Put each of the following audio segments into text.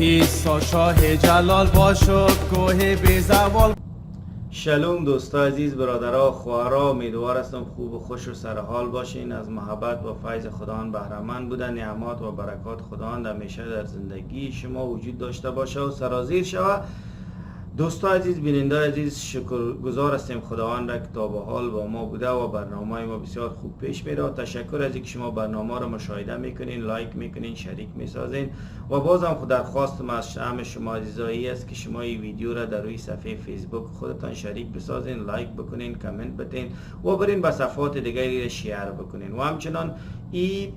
ایسا شاه جلال باشد کوه بی زوال. شلوم دوستا عزیز، برادرها خواهرها، امیدوار هستم خوب و خوش و سرحال باشین. از محبت و فیض خداوند بهره‌مند بودن. نعمات و برکات خداوند همیشه در زندگی شما وجود داشته باشه و سرازیر شود. دوستا عزیز، بیننده عزیز، شکرگزار هستیم خداوند را که تا به حال با ما بوده و برنامه ما بسیار خوب پیش میره. تشکر از اینکه شما برنامه را مشاهده میکنین، لایک میکنین، شریک میسازین. و بازم خود درخواستم از همه شما عزیزایی است که شما این ویدیو را در روی صفحه فیسبوک خودتان شریک بسازین، لایک بکنین، کامنت بتین و برین به صفحات دیگری را شیر بکنین. و همچنان این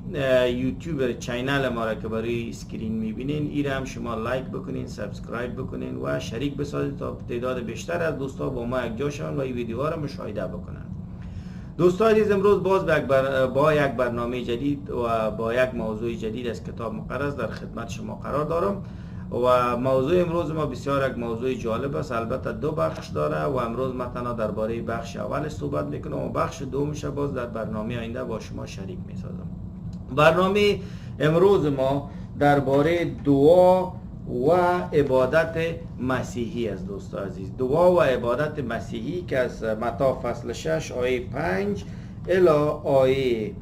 یوتیوب چینل ما را که برای اسکرین میبینین، این را هم شما لایک بکنین، سابسکرایب بکنین و شریک بسازید تا تعداد بیشتر از دوستا با ما یک جا شون و این ویدیوها را مشاهده بکنن. دوستان عزیز، امروز باز با یک برنامه جدید و با یک موضوع جدید از کتاب مقرض در خدمت شما قرار دارم. و موضوع امروز ما بسیار یک موضوع جالب است، البته دو بخش داره و امروز من تنها درباره بخش اول صحبت میکنم و بخش دومش باز در برنامه آینده با شما شریک میسازم. برنامه امروز ما درباره دعا و عبادت مسیحی است. دوستان عزیز، دعا و عبادت مسیحی که از متی فصل 6 آیه 5 الی آیه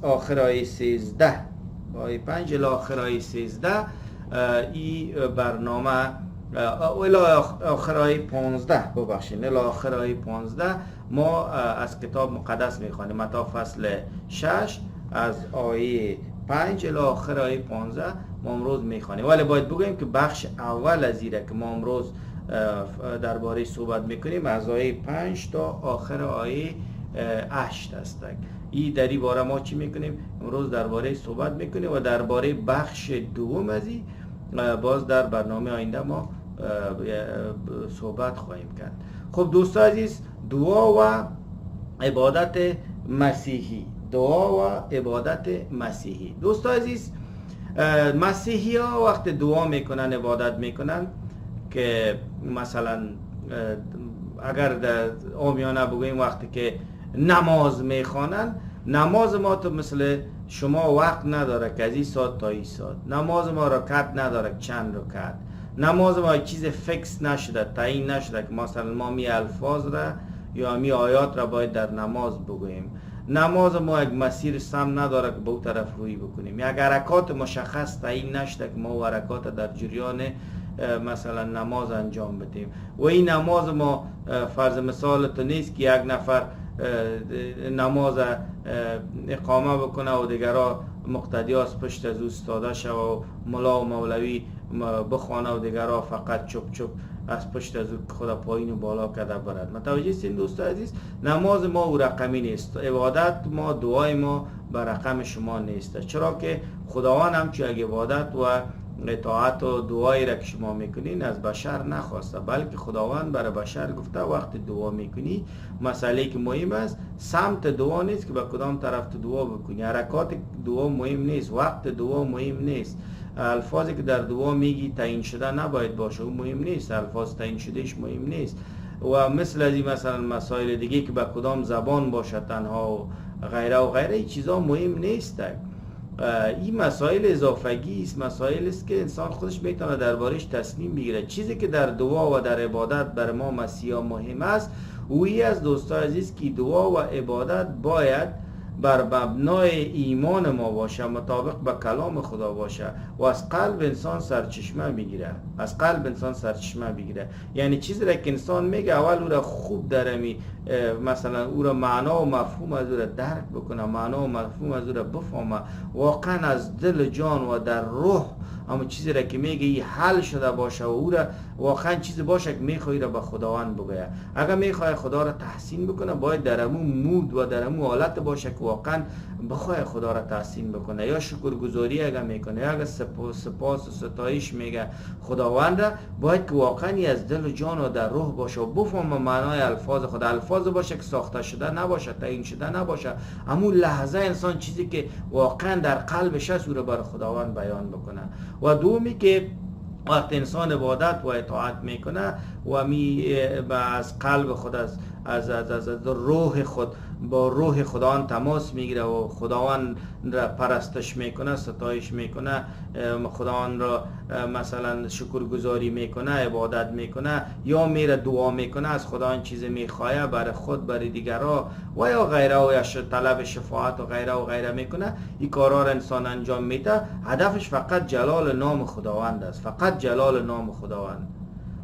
آخر آیه 13، آیه 5 الی آخر آیه 13، این برنامه الی آخر آیه 15 ببخشید، الی آخر آیه 15 ما از کتاب مقدس میخوانیم. متی فصل 6 از آیه 5 الی آخر آیه 15 ما امروز میخوانیم. ولی باید بگویم که بخش اول از ایره که ما امروز درباره صحبت میکنیم از آیه 5 تا آخر آیه 8 است. این در این باره ما چی میکنیم؟ امروز درباره صحبت میکنیم و درباره بخش دوم از این باز در برنامه آینده ما صحبت خواهیم کرد. خب دوستان عزیز، دعا و عبادت مسیحی، دعا و عبادت مسیحی. دوستان عزیز، مسیحی ها وقت دعا میکنن، عبادت میکنن، که مثلا اگر در عامیانه بگوییم وقتی که نماز میخوانن، نماز ما تو مثل شما وقت نداره که از این ساعت تا این ساعت. نماز ما رکعت نداره چند رکعت. نماز ما چیز فکس نشده، تعیین نشده که مثلا ما می الفاظ را یا می آیات را باید در نماز بگوییم. نماز ما یک مسیر سم نداره که به اون طرف روی بکنیم. یک حرکات مشخص تعیین نشده که ما حرکات در جریان مثلا نماز انجام بدیم. و این نماز ما فرض مثال تو نیست که یک نفر نماز اقامه بکنه و دیگرها مقتدی از پشت از او استاده شو و ملا و مولوی بخوانه و دیگرها فقط چپ چپ از پشت از او خود پایین و بالا کرده برد. متوجه هستین دوستان عزیز؟ نماز ما او رقمی نیست، عبادت ما، دعای ما به رقم شما نیست. چرا که خداوند همچون یک عبادت و اطاعت و دعایی را که شما میکنین از بشر نخواسته، بلکه خداوند برای بشر گفته وقت دعا میکنی مسئله که مهم است سمت دعا نیست که به کدام طرف تو دعا بکنی. حرکات دعا مهم نیست، وقت دعا مهم نیست، الفاظی که در دعا میگی تعیین شده نباید باشه، او مهم نیست، الفاظ تعیین شدهش مهم نیست. و مثل از این مثلا مسائل دیگه که به کدام زبان باشه تنها و غیره و غیره، این چیزا مهم نیست. این مسائل اضافگی است، مسائل است که انسان خودش میتونه دربارش تصمیم بگیره. چیزی که در دعا و در عبادت بر ما مسیحا مهم است اویی از دوستان عزیز که دعا و عبادت باید بر مبنای ایمان ما باشه، مطابق به کلام خدا باشه و از قلب انسان سرچشمه بگیره، از قلب انسان سرچشمه بگیره. یعنی چیزی را که انسان میگه اول او را خوب درمی، مثلا او را معنا و مفهوم از او را درک بکنه، معنا و مفهوم از او را بفهمه، واقعا از دل جان و در روح اما چیزی را که میگه این حل شده باشه و او را واقعا چیزی باشه که میخوای را به خداوند بگه. اگر میخوای خدا را تحسین بکنه باید در امون مود و در امون حالت باشه که واقعا بخوای خدا را تحسین بکنه، یا شکرگزاری اگر میکنه یا اگر سپاس و ستایش میگه خداوند را، باید که واقعا از دل و جان و در روح باشه و بفهمه معنای الفاظ خدا. الفاظ باشه که ساخته شده نباشه، تعیین شده نباشه، همون لحظه انسان چیزی که واقعا در قلبش است او را بر خداوند بیان بکنه. و دومی که وقت انسان عبادت و اطاعت میکنه و از قلب خود از روح خود با روح خداوند تماس میگیره و خداوند را پرستش میکنه، ستایش میکنه، خداوند را مثلا شکرگزاری میکنه، عبادت میکنه، یا میره دعا میکنه، از خداوند چیز میخواه برای خود، برای دیگرها و یا غیره، و یا طلب شفاعت و غیره و غیره میکنه. این کارا را انسان انجام میده، هدفش فقط جلال نام خداوند است، فقط جلال نام خداوند.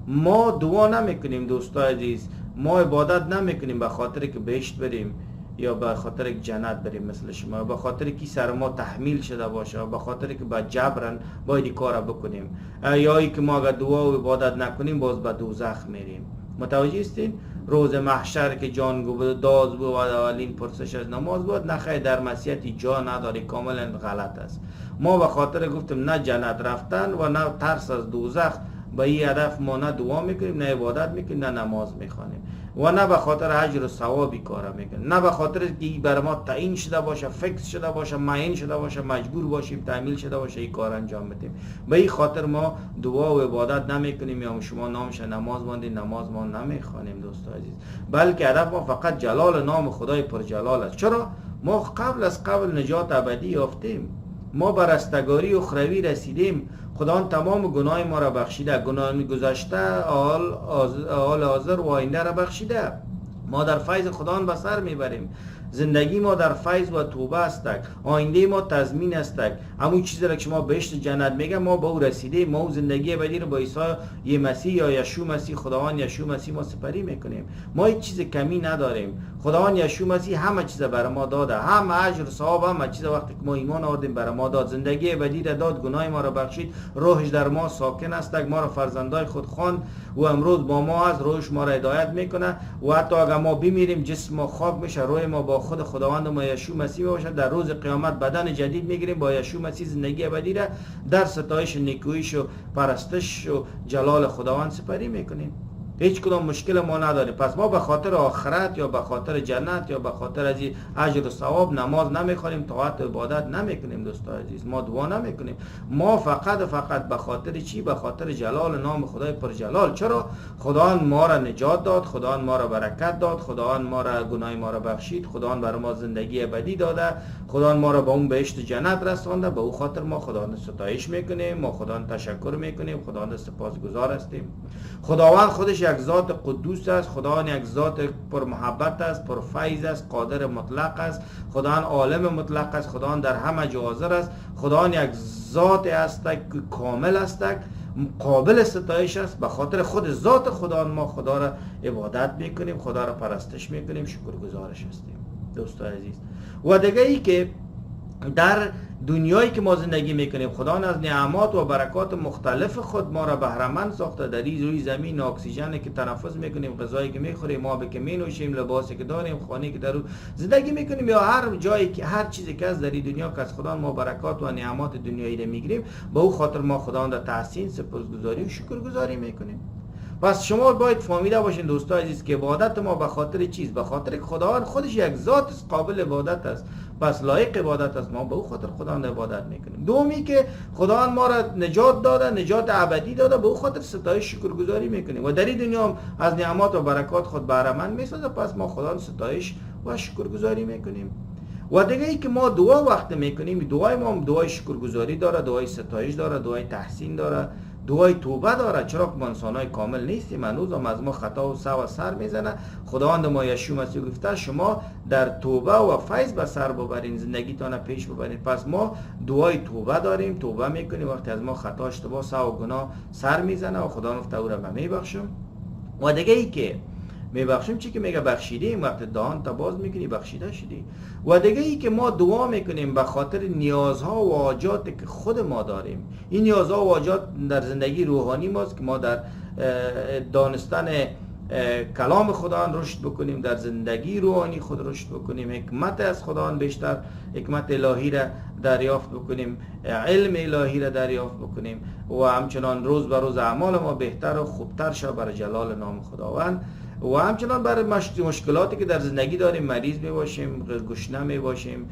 ما دعا نمیکنیم دوستای عزیز، ما عبادت نمیکنیم به خاطر که بهشت بریم یا به خاطر که جنت بریم مثل شما، به خاطر که سر ما تحمیل شده باشه، به خاطر که با جبرن باید این کار بکنیم، یا ای که ما اگر دعا و عبادت نکنیم باز به دوزخ میریم. متوجه هستین؟ روز محشر که جان بود، داز بود و اولین پرسش از نماز بود، نخیر در مسیحیت جا نداره، کاملا غلط است. ما به خاطر گفتم نه جنت رفتن و نه ترس از دوزخ، به این هدف ما نه دعا میکنیم، نه عبادت میکنیم، نه نماز میخوانیم، و نه به خاطر اجر و ثوابی کارا میکنیم، نه به خاطر که بر ما تعیین شده باشه، فکس شده باشه، معین شده باشه، مجبور باشیم تعمیل شده باشه این کار انجام بدیم. به این خاطر ما دعا و عبادت نمیکنیم، یا شما نامش نماز ماندین، نماز ما نمیخوانیم دوستان عزیز، بلکه هدف ما فقط جلال نام خدای پرجلال است. چرا؟ ما قبل از قبل نجات ابدی یافتیم، ما بر رستگاری اخروی رسیدیم، خداوند تمام گناه ما را بخشیده، گناه گذشته، حال حاضر و آینده را بخشیده. ما در فیض خداوند به سر میبریم، زندگی ما در فیض و توبه استک، آینده ما تضمین استک. همون چیزی را که شما بهشت جنت میگه ما با او رسیده، ما زندگی ابدی رو با عیسی مسیح یا یشوع مسیح، خداوند یشوع مسیح ما سپری میکنیم. ما هیچ چیز کمی نداریم، خداوند یشوع مسیح همه چیز برای ما داده، همه اجر و ثواب، همه چیز وقتی که ما ایمان آوردیم برای ما داد، زندگی ابدی را داد، گناه ما را بخشید، روحش در ما ساکن است، ما را فرزندای خود خواند و امروز با ما از روحش ما را هدایت میکنه، و حتی اگر ما بمیریم جسم ما خاک میشه، روح ما با خود خداوند ما یشوع مسیح باشه، در روز قیامت بدن جدید میگیریم، با یشوع مسیح زندگی ابدی را در ستایش نیکویش و پرستش و جلال خداوند سپری میکنیم. هیچ کدام مشکل ما نداریم. پس ما به خاطر آخرت یا به خاطر جنت یا به خاطر از اجر و ثواب نماز نمیخوانیم، طاعت و عبادت نمیکنیم دوستان عزیز، ما دعا نمیکنیم، ما فقط به خاطر چی؟ به خاطر جلال نام خدای پرجلال. چرا؟ خداوند ما را نجات داد، خداوند ما را برکت داد، خداوند ما را گناه ما را بخشید، خداوند برای ما زندگی ابدی داده، خداوند ما را به اون بهشت جنت رسانده. به او خاطر ما خداوند ستایش میکنیم، ما خداوند تشکر میکنیم، خداوند سپاسگزار هستیم. خداوند خودش یک ذات قدوس است، خداوند یک ذات پر محبت است، پر فیض است، قادر مطلق است، خداوند عالم مطلق است، خداوند در همه جا حاضر است، خداوند یک ذات است که کامل است، قابل ستایش است. به خاطر خود ذات خداوند ما خدا را عبادت میکنیم، خدا را پرستش میکنیم، شکرگزارش هستیم دوستان عزیز. و دیگه ای که در دنیایی که ما زندگی میکنیم خداوند از نعمات و برکات مختلف خود ما را بهره‌مند ساخته. در این روی زمین اکسیژنی که تنفس میکنیم، غذایی که میخوریم، آبی که مینوشیم، لباسی که داریم، خانه‌ای که در زندگی میکنیم، یا هر جایی که هر چیزی که از در این دنیا که از خداوند ما برکات و نعمات دنیایی را میگیریم، به او خاطر ما خداوند را تحسین، سپاسگزاری و شکرگزاری میکنیم. پس شما باید فهمیده باشین دوستان عزیز که عبادت ما به خاطر چیز؟ به خاطر که خداوند خودش یک ذات قابل عبادت است، پس لایق عبادت است، ما به او خاطر خداوند عبادت میکنیم. دومی که خداوند ما را نجات داده، نجات ابدی داده، به او خاطر ستایش شکرگزاری میکنیم و در این دنیا از نعمات و برکات خود بهره مند میسازه، پس ما خداوند ستایش و شکرگزاری میکنیم. و دیگه ای که ما دعا وقت میکنیم، دعای ما دعای شکرگزاری داره، دعای ستایش داره، دعای تحسین داره، دعای توبه داره. چرا که ما انسانای کامل نیستیم، هنوز هم از ما خطا و سهو سر میزنه. خداوند ما یشوع مسیح گفته شما در توبه و فیض به سر ببرین، زندگیتان پیش ببرین. پس ما دعای توبه داریم، توبه میکنیم وقتی از ما خطا، اشتباه، سهو و گناه سر میزنه و خداوند گفته او را من میبخشم. و دیگه ای که میبخشیم چی که میگه بخشیدیم، وقتی دهان تا باز میکنی بخشیده شدی. و دیگه ای که ما دعا میکنیم به خاطر نیازها و حاجاتی که خود ما داریم. این نیازها و حاجات در زندگی روحانی ماست که ما در دانستن کلام خداوند رشد بکنیم، در زندگی روحانی خود رشد بکنیم، حکمت از خداوند بیشتر، حکمت الهی را دریافت بکنیم، علم الهی را دریافت بکنیم و همچنان روز به روز اعمال ما بهتر و خوبتر شود برای جلال نام خداوند. و همچنان برای مشکلاتی که در زندگی داریم، مریض می باشیم، گشنه می باشیم،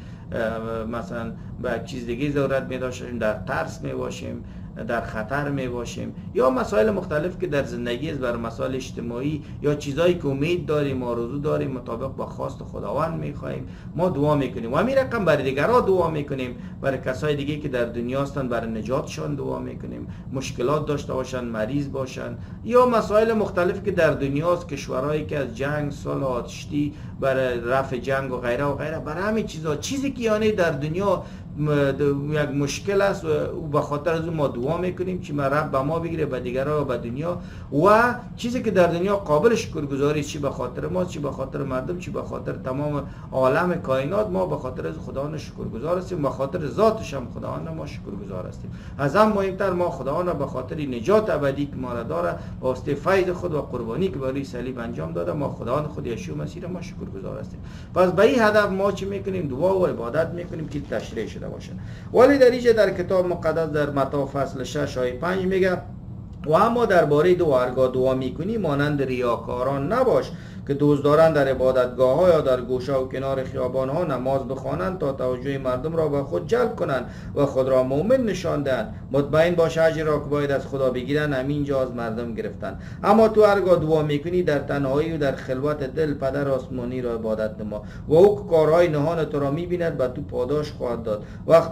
مثلا به چیز دیگه ضرورت می داشتیم، در ترس می باشیم، در خطر می باشیم، یا مسائل مختلف که در زندگی است، بر مسائل اجتماعی یا چیزایی که امید داریم آرزو داریم مطابق با خواست خداوند می خواهیم، ما دعا میکنیم و همین رقم برای دیگرها دعا میکنیم، برای کسای دیگه که در دنیا هستند برای نجاتشان دعا میکنیم، مشکلات داشته باشن، مریض باشن، یا مسائل مختلف که در دنیاست، کشورهایی که از جنگ، صلح، آتشی، برای رفع جنگ و غیره و غیره، برای همین چیزا، چیزی که یعنی در دنیا یک مشکل است و به خاطر از ما دعا میکنیم که رب به ما بگیره، به دیگران و به دنیا، و چیزی که در دنیا قابل شکرگزاری، چی به خاطر ما، چی به خاطر مردم، چی به خاطر تمام عالم کائنات، ما به خاطر از خداوند شکرگزار هستیم، به خاطر ذاتش هم خداوند ما شکرگزار هستیم. از هم مهمتر ما خداوند به خاطر نجات ابدی که ما را داره، واسطه فیض خود و قربانی که برای صلیب انجام داده، ما خداوند خود یشوع مسیح ما شکرگزار هستیم. پس به این هدف ما چی میکنیم؟ دعا و عبادت میکنیم که تشریح شده باشه. ولی در اینجا در کتاب مقدس در متی فصل 6 آیه 5 میگه و اما درباره دعا هرگاه دعا میکنی مانند ریاکاران نباش که دزداران در عبادتگاه ها یا در گوشه و کنار خیابان ها نماز بخوانند تا توجه مردم را به خود جلب کنند و خود را مؤمن نشان دهند. مطمئن باش اجر را که باید از خدا بگیرند همینجا از مردم گرفتند. اما تو هرگاه دعا میکنی در تنهایی و در خلوت دل پدر آسمانی را عبادت نما و او که کارهای نهان تو را میبیند به تو پاداش خواهد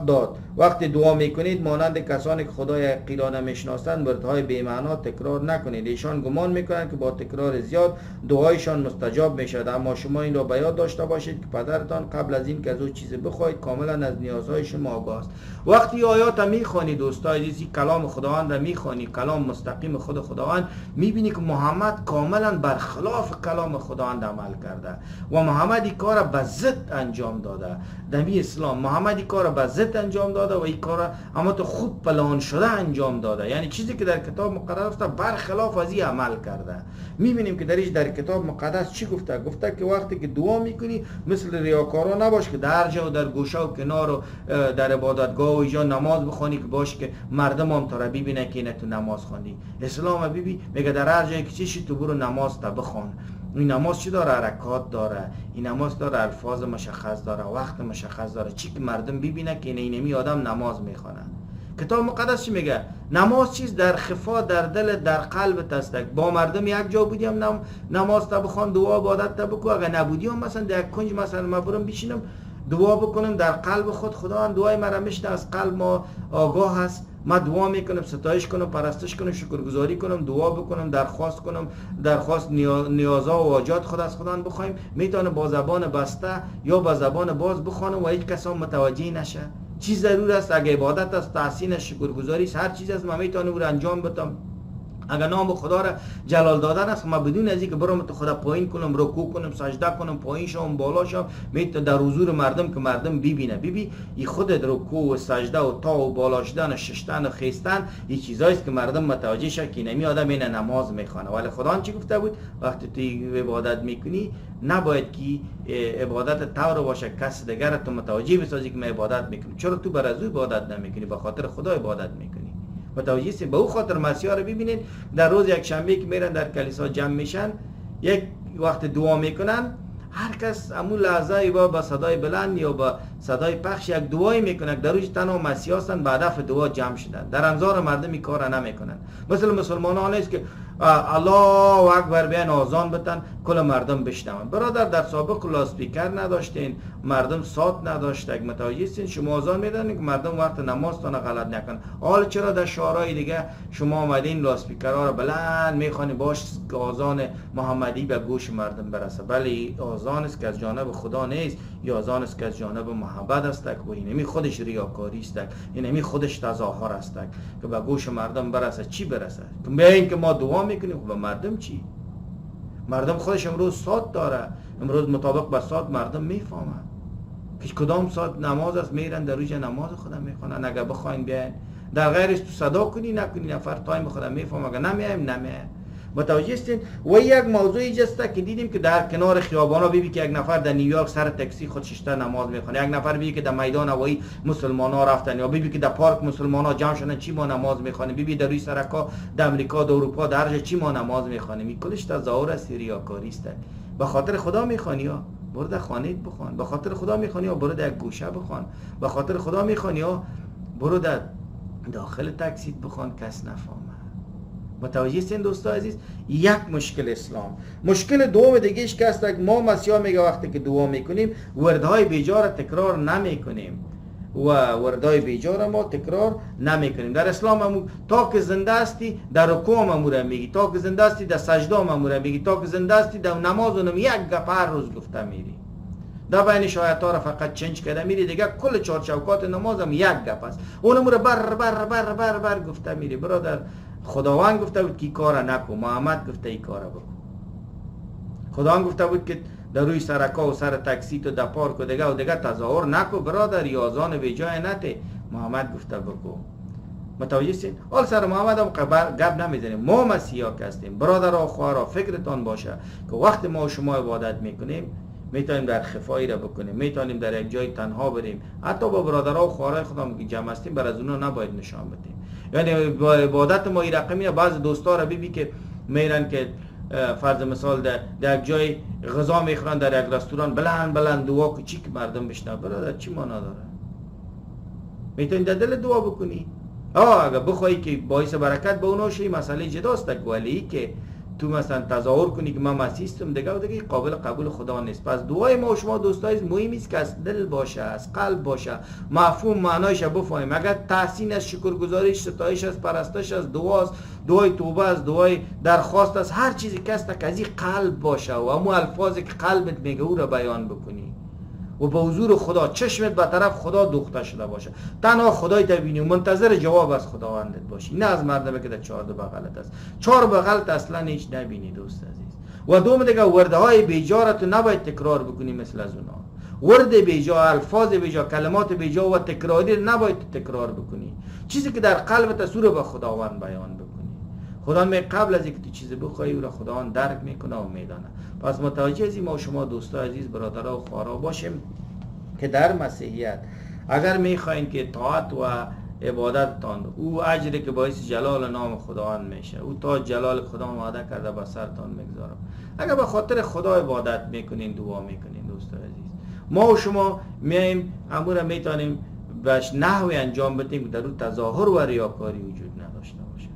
داد. وقتی دعا میکنید مانند کسانی که خدای حقیقی نمیشناسند وردهای بی معنا تکرار نکنید. ایشان گمان میکنند که با تکرار زیاد دعایشان مستجاب میشد، اما شما این را به یاد داشته باشید که پدرتان قبل از این که از او چیزی بخواهید کاملا از نیازهای شما آگاه است. وقتی آیات میخوانی دوستای عزیز، کلام خداوند را میخوانی، کلام مستقیم خداوند، میبینی که محمد کاملا برخلاف کلام خداوند عمل کرده و محمد این کار را به ضد انجام داده. در اسلام محمد این کار را به ضد انجام داده و این کار را اما تو خود پلان شده انجام داده، یعنی چیزی که در کتاب مقدس برخلاف از این عمل کرده. میبینیم که در کتاب مقدس چی گفته؟ گفته که وقتی که دعا میکنی مثل ریاکارا نباش که در جا و در گوشه و کنار و در عبادتگاه و اینجا نماز بخوانی که باش که مردم هم تو را ببینن که اینه تو نماز خوندی. اسلام ببین میگه در هر جایی که چیشی تو برو نماز تا بخوان. این نماز چی داره؟ حرکات داره. این نماز داره الفاظ مشخص داره، وقت مشخص داره، چی که مردم ببینه که اینمی آدم نماز میخونه. کتاب مقدس چی میگه؟ نماز چیز در خفا در دل در قلب هست. با مردم یک جا بودیم نماز تا بخوان، دعا عبادت تا بکو، اگه نبودیم مثلا در کنج مثلا ما برم بشینم دعا بکنم در قلب خود، خداوند دعای مرا میشنه، از قلب ما آگاه هست، ما دعا میکنم، ستایش کنم، پرستش کنم، شکرگزاری کنم، دعا بکنم، درخواست نیازها و حاجات خود از خداوند بخوایم. میتونه با زبان بسته یا با زبان باز بخوانم و هیچ کس هم متوجه نشه. چی ضرور است؟ اگه عبادت است، تحسین است، شکرگزاری است، هر چیز است، من میتونم او را انجام بدم. اگر نام خدا را جلال دادن است، ما بدون از اینکه برم تو خدا پایین کنم، رکوع کنم، سجده کنم، پایین شم، بالا شم، میتونم در حضور مردم که مردم ببینه. این خود رکوع و سجده و تا و بالا شدن و ششتن و خیستن این چیزایی است که مردم متوجه شد که نمی آدم این نماز میخوانه. ولی خدا چی گفته بود؟ وقتی تو عبادت میکنی نباید که عبادت طور باشه کس دیگر تو متوجه بسازی که من عبادت میکنم. چرا تو بر از او عبادت نمیکنی؟ به خاطر خدا عبادت میکنی. متوجه هستید؟ به او خاطر مسیحا رو ببینید در روز یک شنبه که میرن در کلیسا جمع میشن، یک وقت دعا میکنن، هر کس همون لحظه با صدای بلند یا با صدای پخش یک دعایی میکنه. در روز تنها مسیحا هستن به هدف دعا جمع شدن، در انظار مردم این کار نمیکنن. مثل مسلمانان نیست که الله اکبر بیان آذان بتن کل مردم بشنون. برادر در سابق لاسپیکر نداشتین، مردم صوت نداشتن، متوجه هستین؟ شما آذان میدن که مردم وقت نماز تون غلط نکنن. حالا چرا در شهرهای دیگه شما آمدین لاسپیکرها رو بلند میخوانی باش که آذان محمدی به گوش مردم برسه؟ بله آذان است که از جانب خدا نیست، یا آذان است که از جانب محبت است و اینمی خودش ریاکاری است، اینمی خودش تظاهر است که به گوش مردم برسه. چی برسه؟ به این که ما دعا میکنیم به مردم چی؟ مردم خودش امروز ساعت داره، امروز مطابق با ساعت مردم میفهمن که کدام ساعت نماز است، میرن در روز نماز خدا میخونن. اگه بخواین بیاین در غیرش تو صدا کنی نکنی نفر تایم خدا میفهم، اگه نمیایم نمیایم. متوجه هستین؟ و یک موضوعی جسته که دیدیم که در کنار خیابانا ببینی که یک نفر در نیویورک سر تاکسی خودش شته نماز میخونه، یک نفر ببینی که در میدان هوایی مسلمانا رفتن، یا ببینی که در پارک مسلمانا جمع شدن چی ما نماز میخوانیم، ببینی در روی سرکا در امریکا در اروپا در هر جا چی ما نماز میخوانیم. این کلش تظاهر است، ریاکاری است. به خاطر خدا میخوانی ها برو در خانه‌ت بخوان، به خاطر خدا میخوانی ها برو در گوشه بخوان، به خاطر خدا میخوانی ها برو در داخل تاکسی بخوان کس نفهمه. متوجه هستین دوستا عزیز؟ یک مشکل اسلام. مشکل دوم دیگهش که است، ما مسیحا میگه وقتی که دعا میکنیم وردهای بیجا را تکرار نمیکنیم و وردهای بیجا را ما تکرار نمیکنیم. در اسلام هم تا که زنده استی در رکوع هم امور میگی، تا که زنده استی در سجده هم امور میگی، تا که زنده استی در نماز هم یک گپ هر روز گفته میری. در بینش آیات ها را فقط چنج کرده میری، دیگه کل چارچوکات نماز هم یک گپ است، اون امور بر بر بر بر بر گفته میری. برادر، خداوند گفته بود که این کار نکن، محمد گفته این کار بکن. خداوند گفته بود که در روی سرکا و سر تاکسی تو در پارک و دیگه تظاهر نکن برادر، یا اذان به جای نته. محمد گفته بکن. متوجه هستین؟ حال سر محمد هم گپ نمیزنیم. ما مسیحا که هستیم برادر و خواهرا، فکرتان باشه که وقت ما و شما عبادت میکنیم میتونیم در خفایی را بکنیم، میتونیم در یک جای تنها بریم، حتی با برادرها و خواهرای خودمون که جمع هستیم بر از اونها نباید نشان بدیم. یعنی با عبادت ما این رقمیه. بعض دوستا را ببین که میرن که فرض مثال در یک جای غذا میخورن، در یک رستوران بلند بلند دعا که چی که مردم بشنوه. برادر چی معنا داره؟ میتونی در دل دعا بکنی. اگه بخوای که باعث برکت به اونها شی مسئله جداست، ولی که تو مثلا تظاهر کنی که من مسیح هستم دیگه و دیگه قابل قبول خدا نیست. پس دعای ما و شما دوستای مهم است که از دل باشه، از قلب باشه، مفهوم معنایش بفهمیم. اگر تحسین از شکرگزاری، ستایش از پرستش، از دعاست، دعای توبه است، دعای درخواست است، هر چیزی که است که از این قلب باشه و همون الفاظی که قلبت میگه او را بیان بکنی و به حضور خدا چشمت به طرف خدا دوخته شده باشه، تنها خدای ببینی و منتظر جواب از خداوندت باشی، نه از مردمی که در چهار بغلت است. چهار بغلت اصلا هیچ نبینی دوست عزیز. و دوم دیگه ورده های بیجا را تو نباید تکرار بکنی مثل از اونا. ورد بیجا، الفاظ بیجا، کلمات بیجا و تکراری نباید تکرار بکنی. چیزی که در قلبت است او را به خداوند بیان بکنی. خدا می قبل از اینکه تو چیز بخوای او را خداوند درک میکنه و میدانه. پس متوجه از این ما شما دوستان عزیز برادرها و خواهرها باشیم که در مسیحیت اگر میخواین که طاعت و عبادتتان او اجری که باعث جلال نام خداوند میشه، او تا جلال خدا وعده کرده به سرتان میگذارم. اگر به خاطر خدا عبادت میکنین، دعا میکنین دوستان عزیز، ما و شما میایم امور میتونیم بهش نحوی انجام بدیم که در اون تظاهر و ریاکاری وجود نداشته باشه.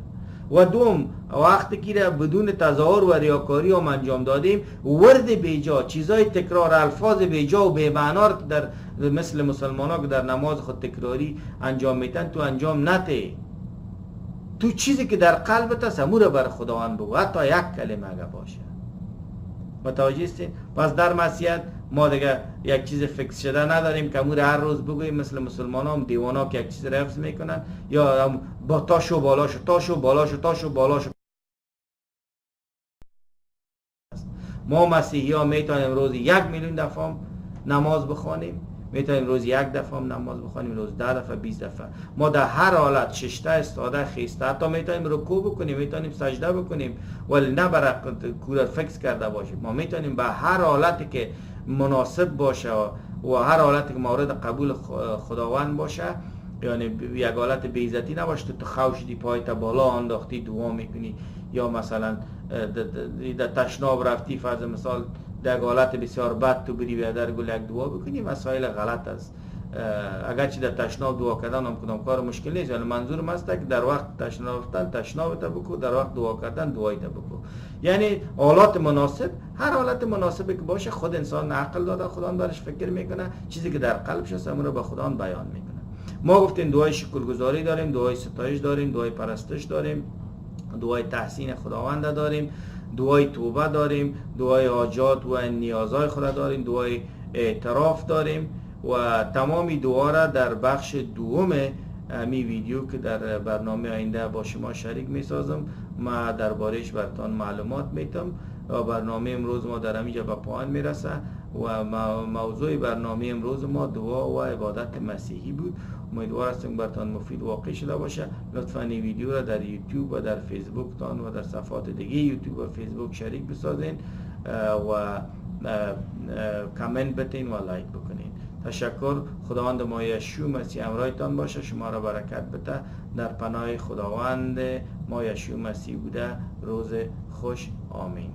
و دوم وقتی که بدون تظاهر و ریاکاری هم انجام دادیم، ورد بیجا، چیزای تکرار، الفاظ بیجا و بے معنا در مثل مسلمان ها که در نماز خود تکراری انجام میتن تو انجام نته. تو چیزی که در قلبت است همون رو بر خداوند بگو، حتی یک کلمه اگه باشه. متوجه هستین؟ پس در مسیحیت ما دیگه یک چیز فکس شده نداریم که امور هر روز بگوییم مثل مسلمان هم دیوان ها که یک چیز حفظ میکنن یا با تاشو بالاشو تاشو بالاشو تاشو بالاشو. ما مسیحی ها میتونیم روزی 1 میلیون دفعه نماز بخوانیم، میتونیم روز 1 دفعه نماز بخوانیم، روز 10 دفعه 20 دفعه. ما در هر حالت ششته استاده خیسته، حتی میتونیم رکوع بکنیم، میتونیم سجده بکنیم، ولی نه برای کور فکس کرده باشیم. ما میتونیم به هر حالتی که مناسب باشه و هر حالتی که مورد قبول خداوند باشه، یعنی یک حالت بی‌عزتی نباشه تو خوش دی پایت بالا انداختی دعا میکنی، یا مثلا در تشناب رفتی فرض مثال در حالت بسیار بد تو بری و در گل یک دعا بکنی، مسائل غلط است. اگرچه در تشناب دعا کردن هم کدام کار مشکل نیست، ولی منظورم است که در وقت تشناب رفتن تشنابت بکو، در وقت دعا کردن دعایت بکو. یعنی حالات مناسب، هر حالت مناسبی که باشه خود انسان عقل داده، خدا برش فکر میکنه، چیزی که در قلبش هست اون رو به خدا بیان میکنه. ما گفتیم دعای شکرگزاری داریم، دعای ستایش داریم، دعای پرستش داریم، دعای تحسین خداوند داریم، دعای توبه داریم، دعای حاجات و نیازهای خود داریم، دعای اعتراف داریم و تمامی دعا را در بخش دوم می ویدیو که در برنامه آینده با شما شریک می سازم ما دربارهش براتون معلومات میتم. و برنامه امروز ما در همینجا به پایان میرسه و موضوع برنامه امروز ما دعا و عبادت مسیحی بود. امیدوار هستم براتون مفید واقع شده باشه. لطفاً این ویدیو را در یوتیوب و در فیسبوک تان و در صفحات دیگه یوتیوب و فیسبوک شریک بسازین و کامنت بتین و لایک بکنین. تشکر. خداوند ما یشوع مسیح همراهتان باشه، شما را برکت بده. در پناه خداوند ما یشوع مسیح بوده. روز خوش. آمین.